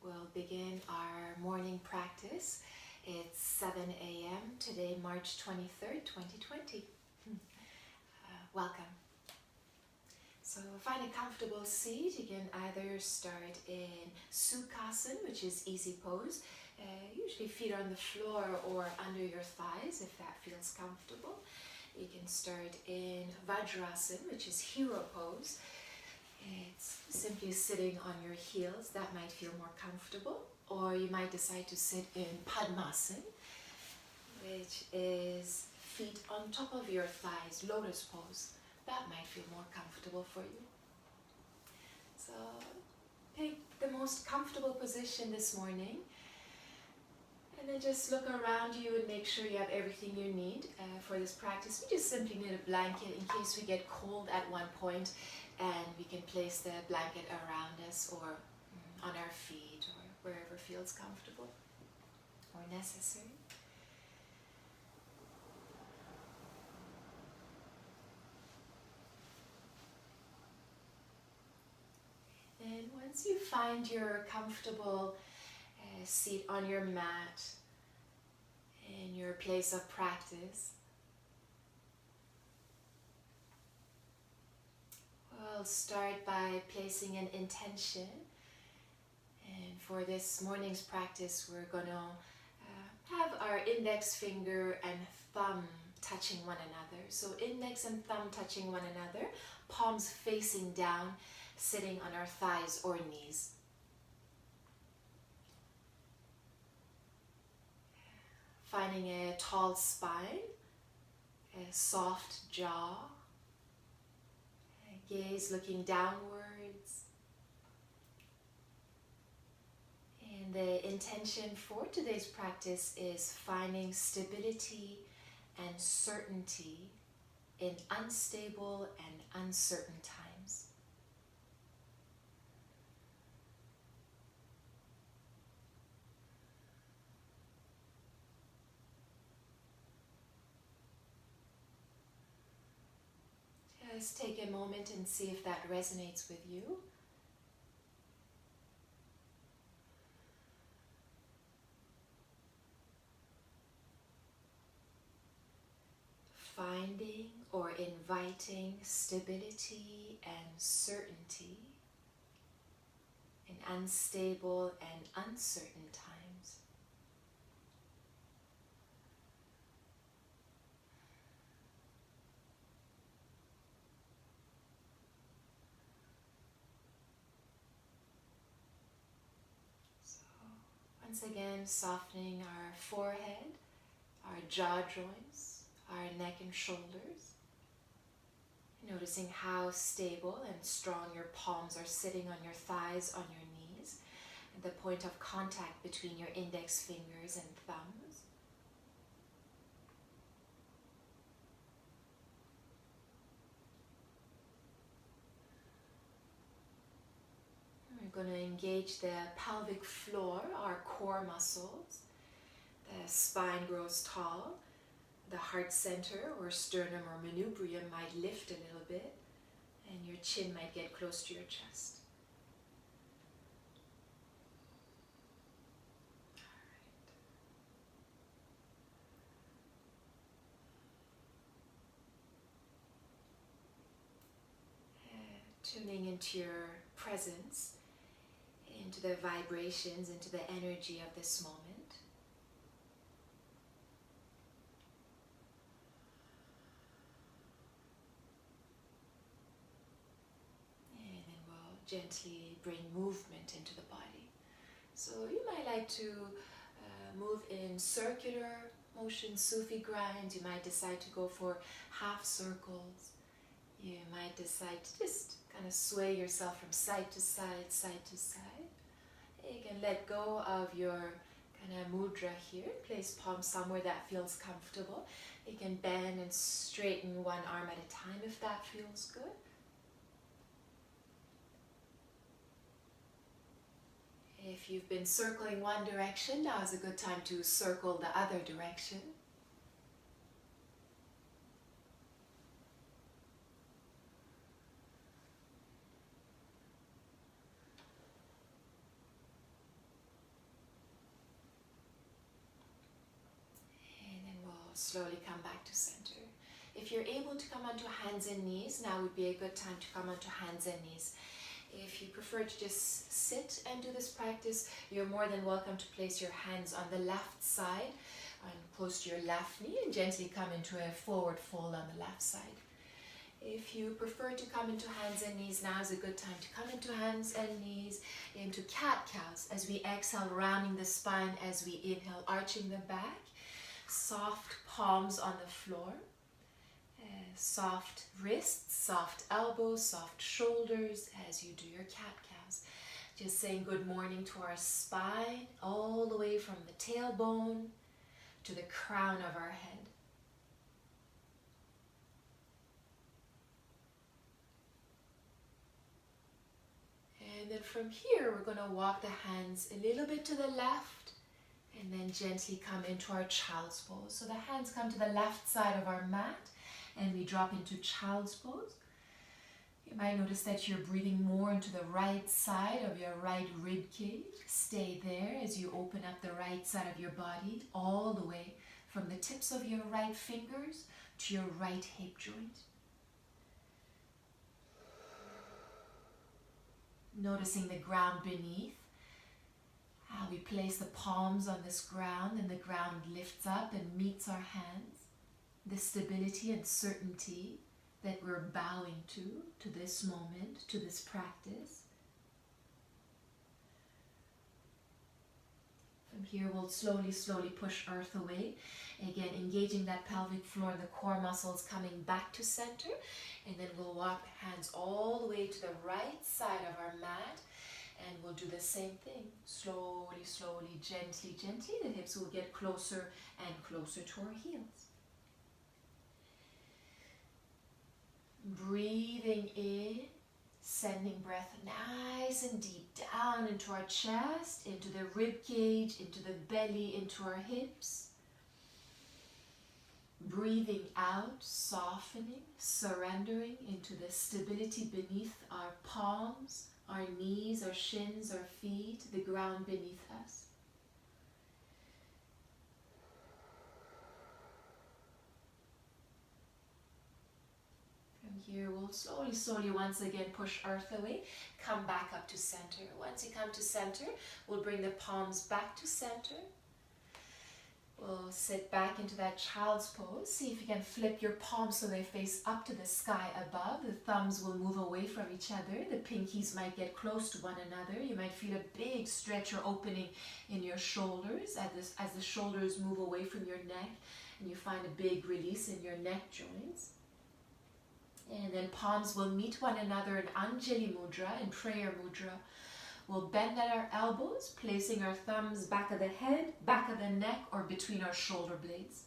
We'll begin our morning practice. It's 7 a.m. today, March 23rd, 2020. Welcome. So find a comfortable seat. You can either start in Sukhasana, which is easy pose. Usually feet on the floor or under your thighs if that feels comfortable. You can start in Vajrasana, which is hero pose. It's simply sitting on your heels. That might feel more comfortable. Or you might decide to sit in Padmasana, which is feet on top of your thighs, lotus pose. That might feel more comfortable for you. So pick the most comfortable position this morning. And then just look around you and make sure you have everything you need for this practice. We just simply need a blanket in case we get cold at one point, and we can place the blanket around us or on our feet or wherever feels comfortable or necessary. And once you find your comfortable seat on your mat in your place of practice, we'll start by placing an intention. And for this morning's practice, we're going to have our index finger and thumb touching one another. So index and thumb touching one another, palms facing down, sitting on our thighs or knees. Finding a tall spine, a soft jaw, a gaze looking downwards. And the intention for today's practice is finding stability and certainty in unstable and uncertain times. Just take a moment and see if that resonates with you. Finding or inviting stability and certainty in unstable and uncertain times. Once again, softening our forehead, our jaw joints, our neck and shoulders. Noticing how stable and strong your palms are sitting on your thighs, on your knees, and the point of contact between your index fingers and thumbs. We're going to engage the pelvic floor, our core muscles. The spine grows tall. The heart center or sternum or manubrium might lift a little bit, and your chin might get close to your chest. Tuning into your presence, into the vibrations, into the energy of this moment. And then we'll gently bring movement into the body. So you might like to move in circular motion, Sufi grinds. You might decide to go for half circles. You might decide to just kind of sway yourself from side to side, side to side. You can let go of your kind of mudra here. Place palm somewhere that feels comfortable. You can bend and straighten one arm at a time if that feels good. If you've been circling one direction, now is a good time to circle the other direction. slowly come back to center. If you're able to come onto hands and knees, now would be a good time to come onto hands and knees. If you prefer to just sit and do this practice, you're more than welcome to place your hands on the left side and close to your left knee and gently come into a forward fold on the left side. If you prefer to come into hands and knees, now is a good time to come into hands and knees, into cat-cows as we exhale, rounding the spine as we inhale, arching the back, soft palms on the floor, soft wrists, soft elbows, soft shoulders as you do your cat-cows. Just saying good morning to our spine, all the way from the tailbone to the crown of our head. And then from here, we're going to walk the hands a little bit to the left and then gently come into our child's pose. So the hands come to the left side of our mat and we drop into child's pose. You might notice that you're breathing more into the right side of your right rib cage. Stay there as you open up the right side of your body all the way from the tips of your right fingers to your right hip joint. Noticing the ground beneath, how we place the palms on this ground and the ground lifts up and meets our hands. The stability and certainty that we're bowing to this moment, to this practice. From here, we'll slowly push earth away. Again, engaging that pelvic floor and the core muscles coming back to center. And then we'll walk hands all the way to the right side of our mat. And we'll do the same thing. Slowly, gently. The hips will get closer and closer to our heels. Breathing in, sending breath nice and deep down into our chest, into the rib cage, into the belly, into our hips. Breathing out, softening, surrendering into the stability beneath our palms, our knees, our shins, our feet, the ground beneath us. From here, we'll slowly once again push earth away, come back up to center. Once you come to center, we'll bring the palms back to center. We'll sit back into that child's pose. See if you can flip your palms so they face up to the sky above. The thumbs will move away from each other. The pinkies might get close to one another. You might feel a big stretch or opening in your shoulders as the shoulders move away from your neck and you find a big release in your neck joints. And then palms will meet one another in Anjali Mudra, in prayer mudra. We'll bend at our elbows, placing our thumbs back of the head, back of the neck, or between our shoulder blades.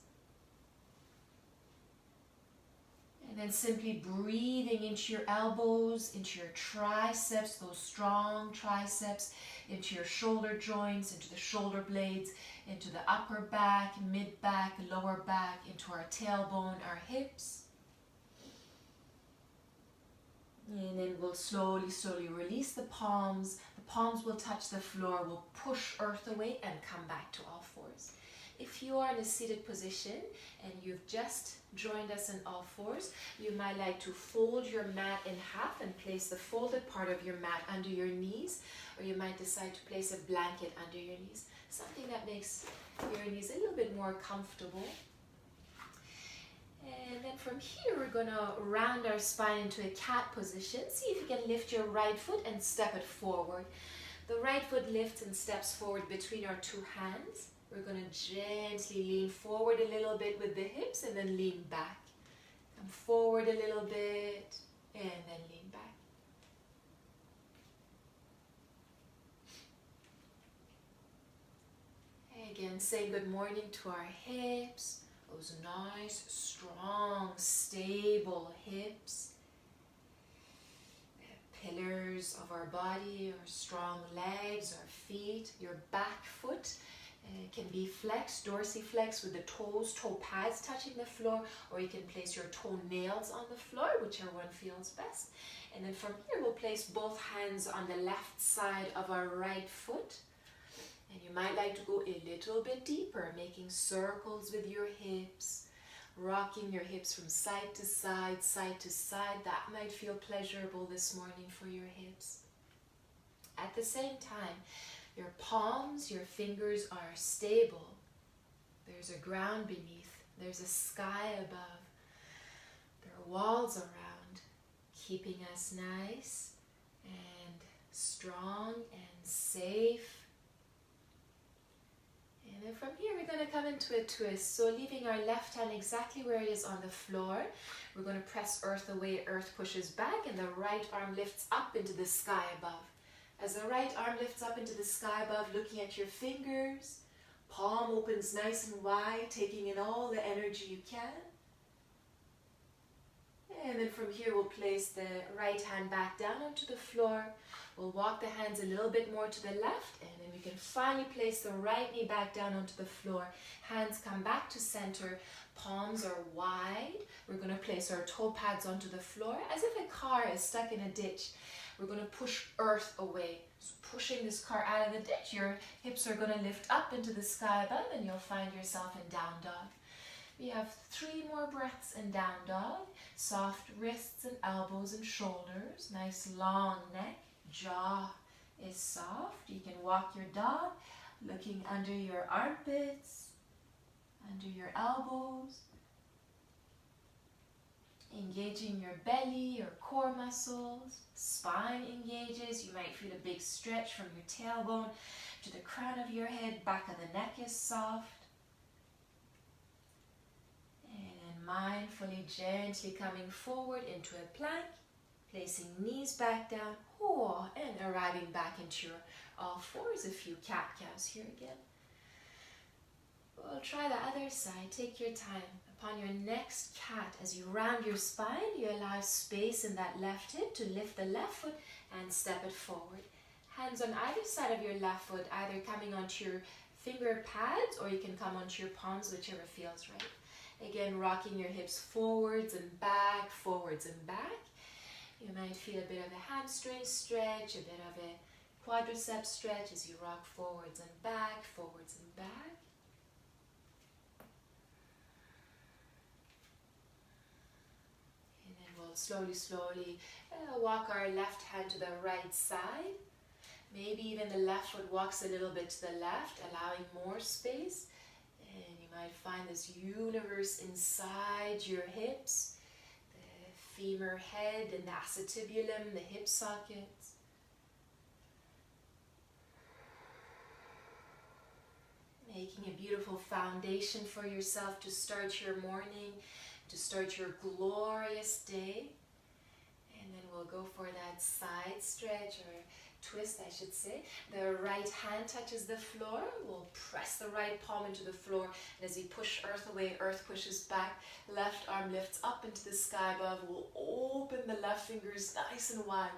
And then simply breathing into your elbows, into your triceps, those strong triceps, into your shoulder joints, into the shoulder blades, into the upper back, mid back, lower back, into our tailbone, our hips. And then we'll slowly release the palms. The palms will touch the floor. We'll push earth away and come back to all fours. If you are in a seated position and you've just joined us in all fours, you might like to fold your mat in half and place the folded part of your mat under your knees, or you might decide to place a blanket under your knees, something that makes your knees a little bit more comfortable. And then from here, we're going to round our spine into a cat position. See if you can lift your right foot and step it forward. The right foot lifts and steps forward between our two hands. We're going to gently lean forward a little bit with the hips and then lean back. Come forward a little bit and then lean back. Again, saying good morning to our hips. Those nice, strong, stable hips. The pillars of our body, our strong legs, our feet. Your back foot can be flexed, dorsiflexed with the toes, toe pads touching the floor, or you can place your toenails on the floor, whichever one feels best. And then from here, we'll place both hands on the left side of our right foot. And you might like to go a little bit deeper, making circles with your hips, rocking your hips from side to side, side to side. That might feel pleasurable this morning for your hips. At the same time, your palms, your fingers are stable. There's a ground beneath. There's a sky above. There are walls around, keeping us nice and strong and safe. And then from here we're going to come into a twist. So leaving our left hand exactly where it is on the floor. We're going to press earth away, earth pushes back, and the right arm lifts up into the sky above. As the right arm lifts up into the sky above, looking at your fingers, palm opens nice and wide, taking in all the energy you can. And then from here we'll place the right hand back down onto the floor. We'll walk the hands a little bit more to the left, and then we can finally place the right knee back down onto the floor. Hands come back to center, palms are wide. We're going to place our toe pads onto the floor as if a car is stuck in a ditch. We're going to push earth away. So pushing this car out of the ditch, your hips are going to lift up into the sky above, and you'll find yourself in down dog. We have 3 more breaths in down dog. Soft wrists and elbows and shoulders. Nice long neck. Jaw is soft. You can walk your dog looking under your armpits, under your elbows. Engaging your belly, your core muscles. Spine engages. You might feel a big stretch from your tailbone to the crown of your head. Back of the neck is soft. Mindfully, gently coming forward into a plank, placing knees back down, and arriving back into your all fours. A few cat-cows here again. We'll try the other side. Take your time. Upon your next cat, as you round your spine, you allow space in that left hip to lift the left foot and step it forward. Hands on either side of your left foot, either coming onto your finger pads or you can come onto your palms, whichever feels right. Again, rocking your hips forwards and back, forwards and back. You might feel a bit of a hamstring stretch, a bit of a quadricep stretch as you rock forwards and back, forwards and back. And then we'll slowly walk our left hand to the right side. Maybe even the left foot walks a little bit to the left, allowing more space. And you might find this universe inside your hips, the femur head and the acetibulum, the hip sockets. Making a beautiful foundation for yourself to start your morning, to start your glorious day. And then we'll go for that side stretch or twist, I should say. The right hand touches the floor. We'll press the right palm into the floor. And as we push earth away, earth pushes back. Left arm lifts up into the sky above. We'll open the left fingers nice and wide,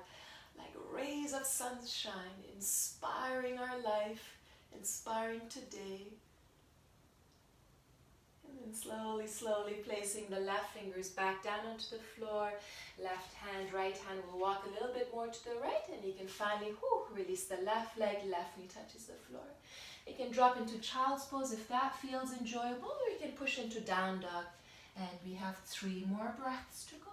like rays of sunshine, inspiring our life, inspiring today. And then slowly placing the left fingers back down onto the floor. Left hand, right hand will walk a little bit more to the right, and you can finally release the left leg, left knee touches the floor. You can drop into child's pose if that feels enjoyable, or you can push into down dog. And we have 3 more breaths to go.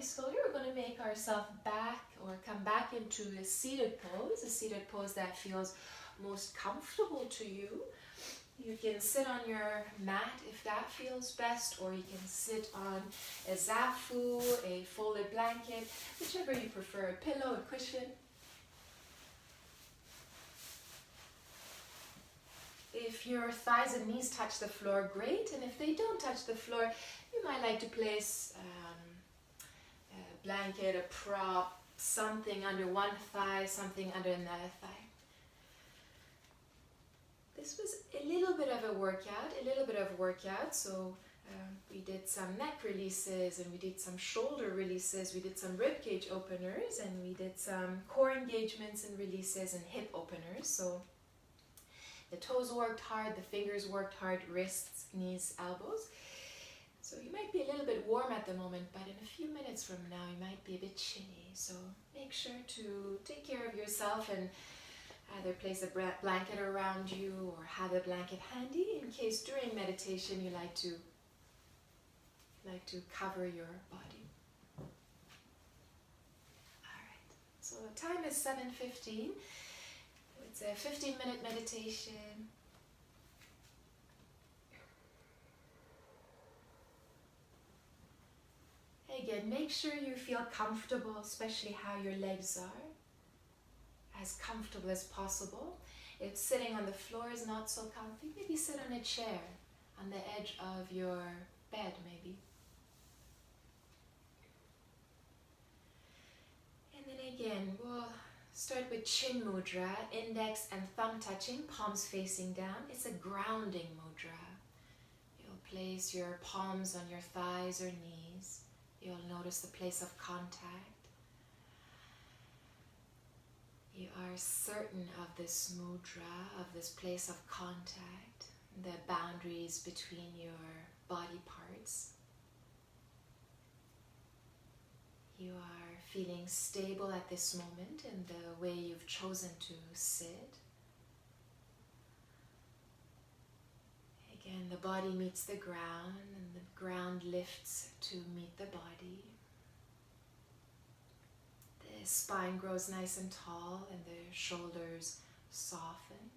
Slowly, we're going to make ourselves back or come back into a seated pose that feels most comfortable to you. You can sit on your mat if that feels best, or you can sit on a zafu, a folded blanket, whichever you prefer, a pillow, a cushion. If your thighs and knees touch the floor, great, and if they don't touch the floor, you might like to place a blanket, a prop, something under one thigh, something under another thigh. This was a little bit of a workout, so we did some neck releases, and we did some shoulder releases, we did some rib cage openers, and we did some core engagements and releases and hip openers. So The toes worked hard, the fingers worked hard, wrists, knees, elbows. So you might be a little bit warm at the moment, but in a few minutes from now you might be a bit chilly. So make sure to take care of yourself and either place a blanket around you or have a blanket handy in case during meditation you like to cover your body. Alright, so the time is 7:15. It's a 15-minute meditation. Again, make sure you feel comfortable, especially how your legs are. As comfortable as possible. If sitting on the floor is not so comfy, maybe sit on a chair on the edge of your bed maybe. And then again, we'll start with Chin Mudra, index and thumb touching, palms facing down. It's a grounding mudra. You'll place your palms on your thighs or knees. You'll notice the place of contact. You are certain of this mudra, of this place of contact, the boundaries between your body parts. You are feeling stable at this moment in the way you've chosen to sit. Again, the body meets the ground and the ground lifts to meet the body. The spine grows nice and tall and the shoulders soften.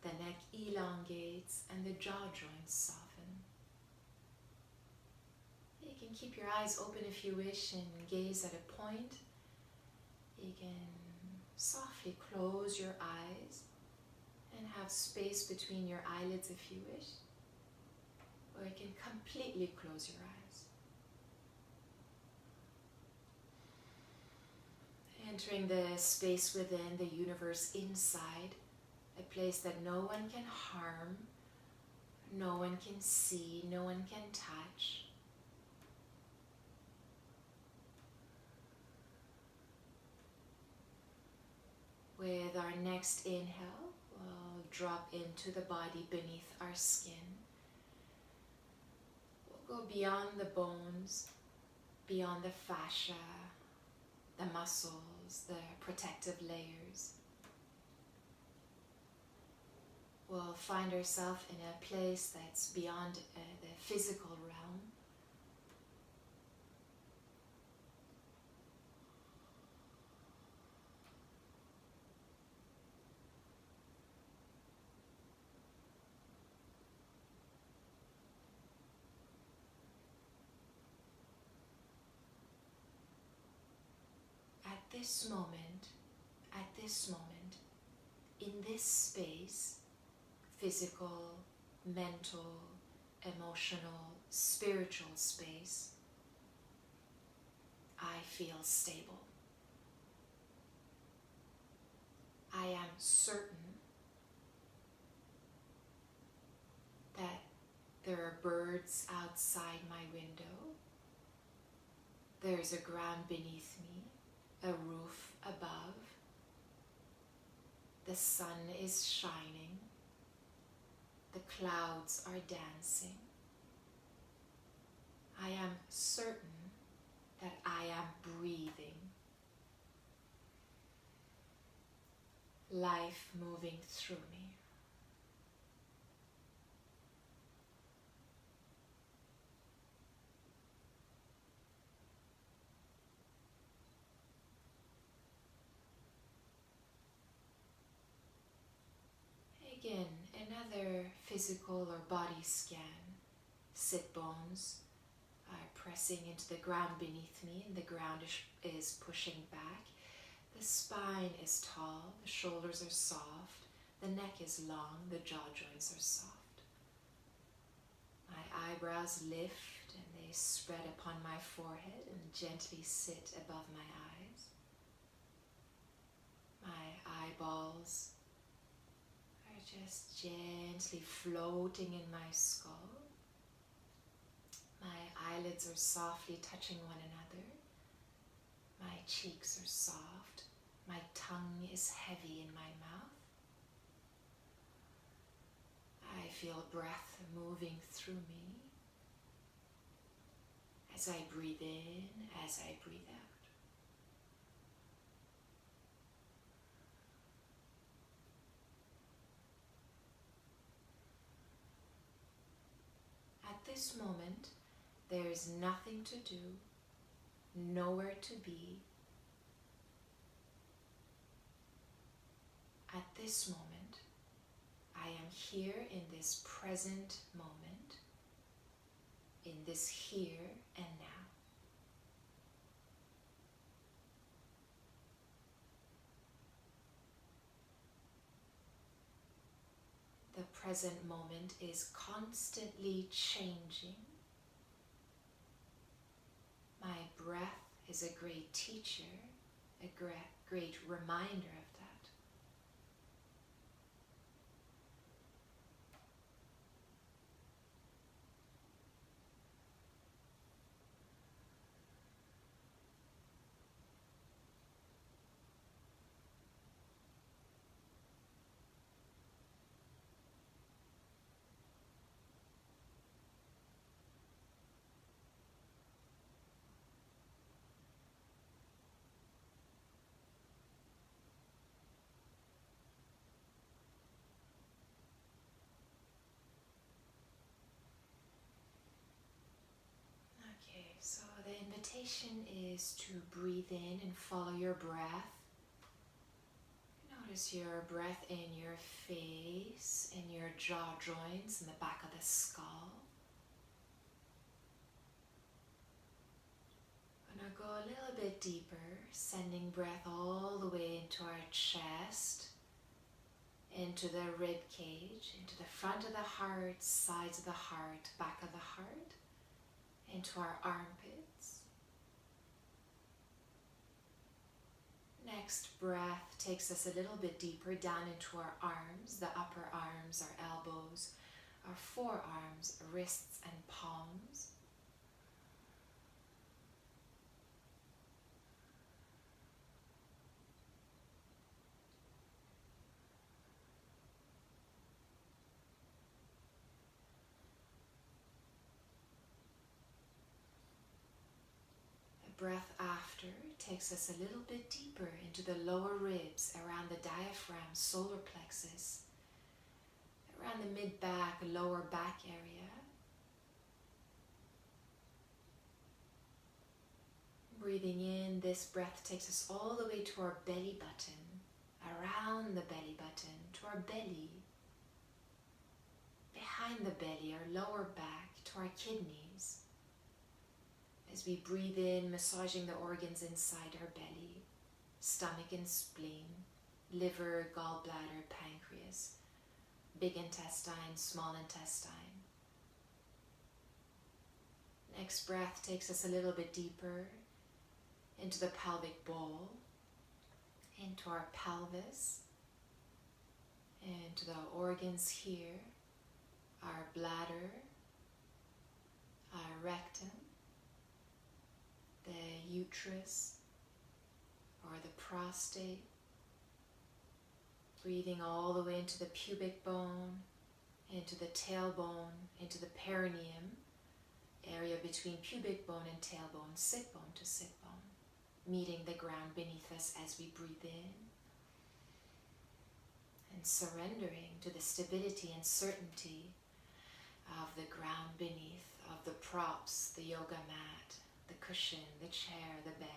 The neck elongates and the jaw joints soften. You can keep your eyes open if you wish and gaze at a point. You can softly close your eyes and have space between your eyelids if you wish. Or you can completely close your eyes. Entering the space within, the universe inside, a place that no one can harm, no one can see, no one can touch. With our next inhale, we'll drop into the body beneath our skin. We'll go beyond the bones, beyond the fascia, the muscles, the protective layers. We'll find ourselves in a place that's beyond the physical realm. At this moment, in this space, physical, mental, emotional, spiritual space, I feel stable. I am certain that there are birds outside my window. There's a ground beneath me, a roof above. The sun is shining. The clouds are dancing. I am certain that I am breathing. Life moving through me. Again, another physical or body scan. Sit bones are pressing into the ground beneath me and the ground is pushing back. The spine is tall, the shoulders are soft, the neck is long, the jaw joints are soft. My eyebrows lift and they spread upon my forehead and gently sit above my eyes. My eyeballs are just gently floating in my skull. My eyelids are softly touching one another. My cheeks are soft. My tongue is heavy in my mouth. feel breath moving through me as I breathe in, as I breathe out. At this moment, there is nothing to do, nowhere to be. At this moment, I am here in this present moment, in this here and now. The present moment is constantly changing. My breath is a great teacher, a great reminder of that. Okay, so the invitation is to breathe in and follow your breath. Notice your breath in your face, in your jaw joints, in the back of the skull. I'm going to go a little bit deeper, sending breath all the way into our chest, into the rib cage, into the front of the heart, sides of the heart, back of the heart, into our armpits. Next breath takes us a little bit deeper down into our arms, the upper arms, our elbows, our forearms, wrists and palms. The breath after takes us a little bit deeper into the lower ribs, around the diaphragm, solar plexus, around the mid-back, lower back area. Breathing in, this breath takes us all the way to our belly button, around the belly button, to our belly, behind the belly, our lower back, to our kidneys. As we breathe in, massaging the organs inside our belly, stomach and spleen, liver, gallbladder, pancreas, big intestine, small intestine. Next breath takes us a little bit deeper into the pelvic bowl, into our pelvis, into the organs here, our bladder, our rectum, the uterus or the prostate. Breathing all the way into the pubic bone, into the tailbone, into the perineum, area between pubic bone and tailbone, sit bone to sit bone, meeting the ground beneath us as we breathe in, and surrendering to the stability and certainty of the ground beneath, of the props, the yoga mat, the cushion, the chair, the bed.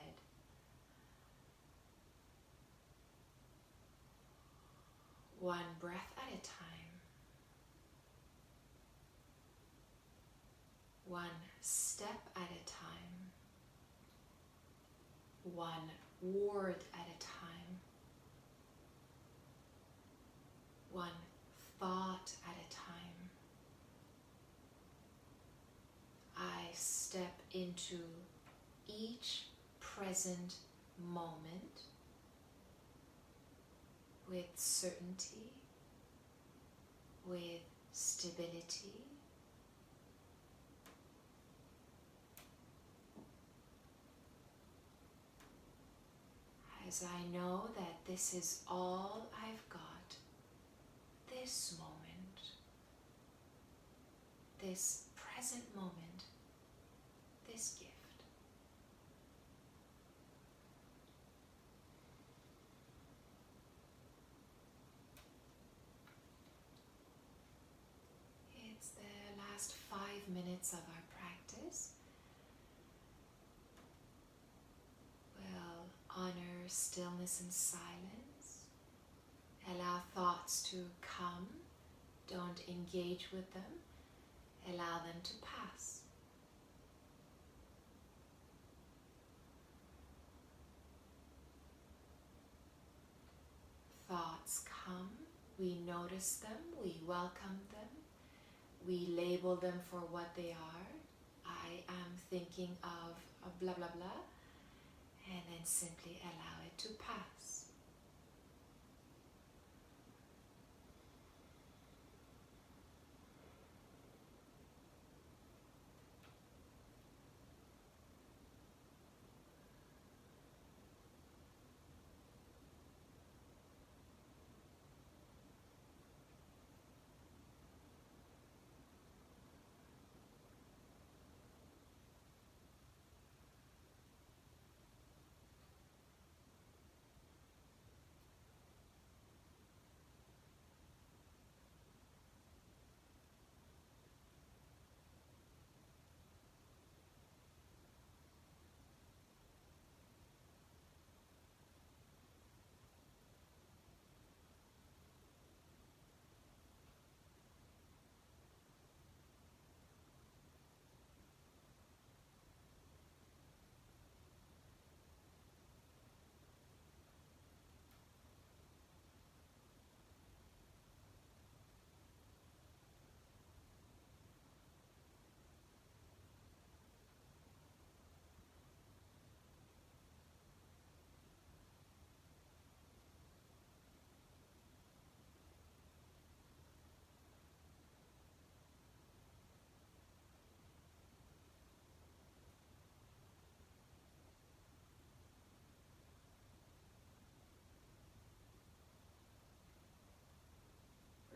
One breath at a time. One step at a time. One word at a time. One thought at a time. I step into each present moment with certainty, with stability, as I know that this is all I've got, this moment, this present moment, this gift. It's the last 5 minutes of our practice. We'll honor stillness and silence. Allow thoughts to come. Don't engage with them. Allow them to pass. Thoughts come. We notice them. We welcome them. We label them for what they are. I am thinking of a blah blah blah. And then simply allow it to pass.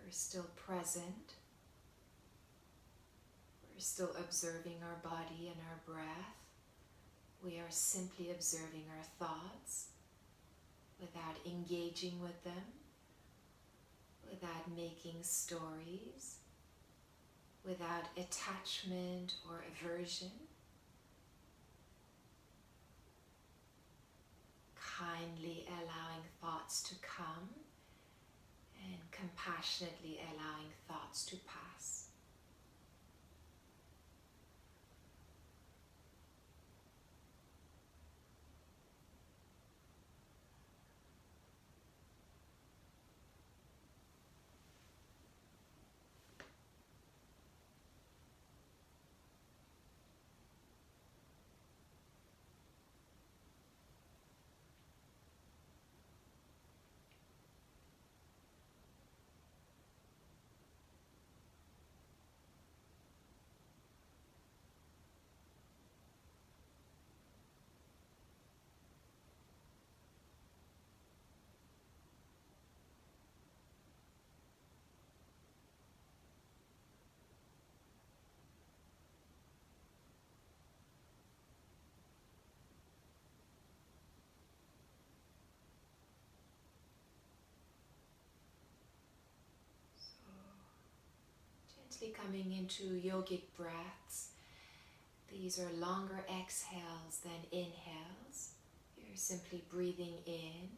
We're still present. We're still observing our body and our breath. We are simply observing our thoughts without engaging with them, without making stories, without attachment or aversion. Kindly allowing thoughts to come and compassionately allowing thoughts to pass. Gently coming into yogic breaths. These are longer exhales than inhales. You're simply breathing in,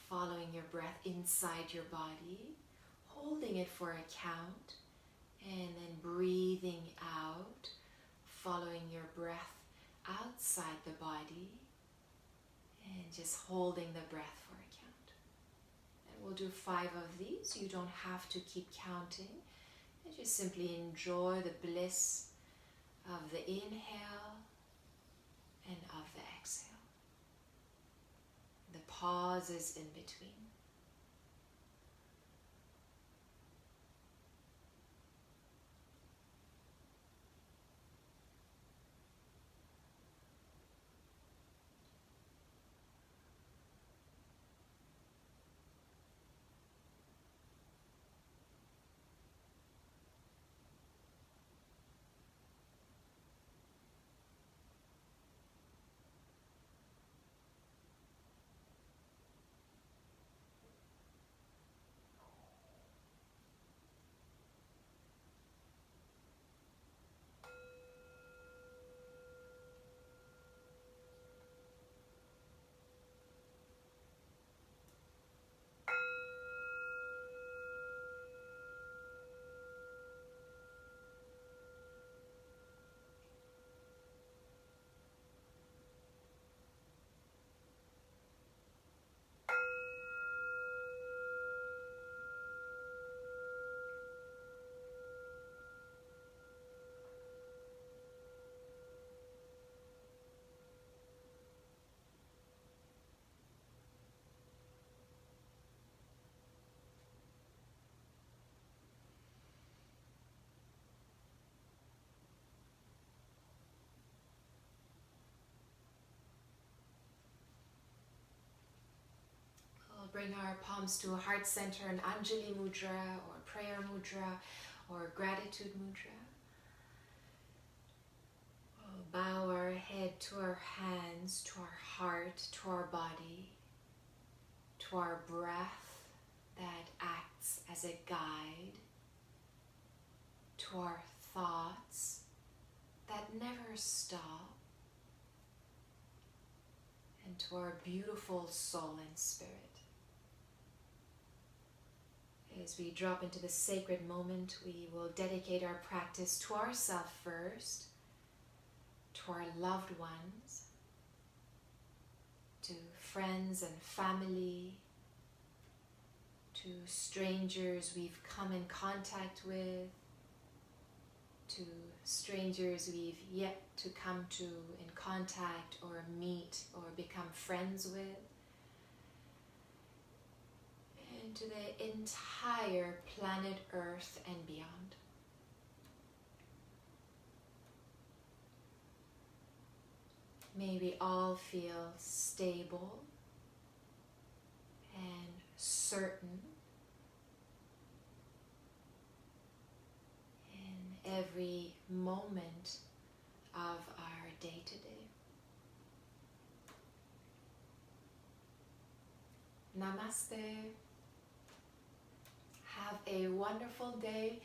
following your breath inside your body, holding it for a count, and then breathing out, following your breath outside the body, and just holding the breath for a count. And we'll do 5 of these. You don't have to keep counting. And just simply enjoy the bliss of the inhale and of the exhale. The pauses in between. bring our palms to a heart center, an Anjali Mudra or prayer mudra or gratitude mudra. We'll bow our head to our hands, to our heart, to our body, to our breath that acts as a guide, to our thoughts that never stop, and to our beautiful soul and spirit. As we drop into the sacred moment, we will dedicate our practice to ourselves first, to our loved ones, to friends and family, to strangers we've come in contact with, to strangers we've yet to come to in contact or meet or become friends with, and to the entire planet Earth and beyond. May we all feel stable and certain in every moment of our day-to-day. Namaste. Have a wonderful day.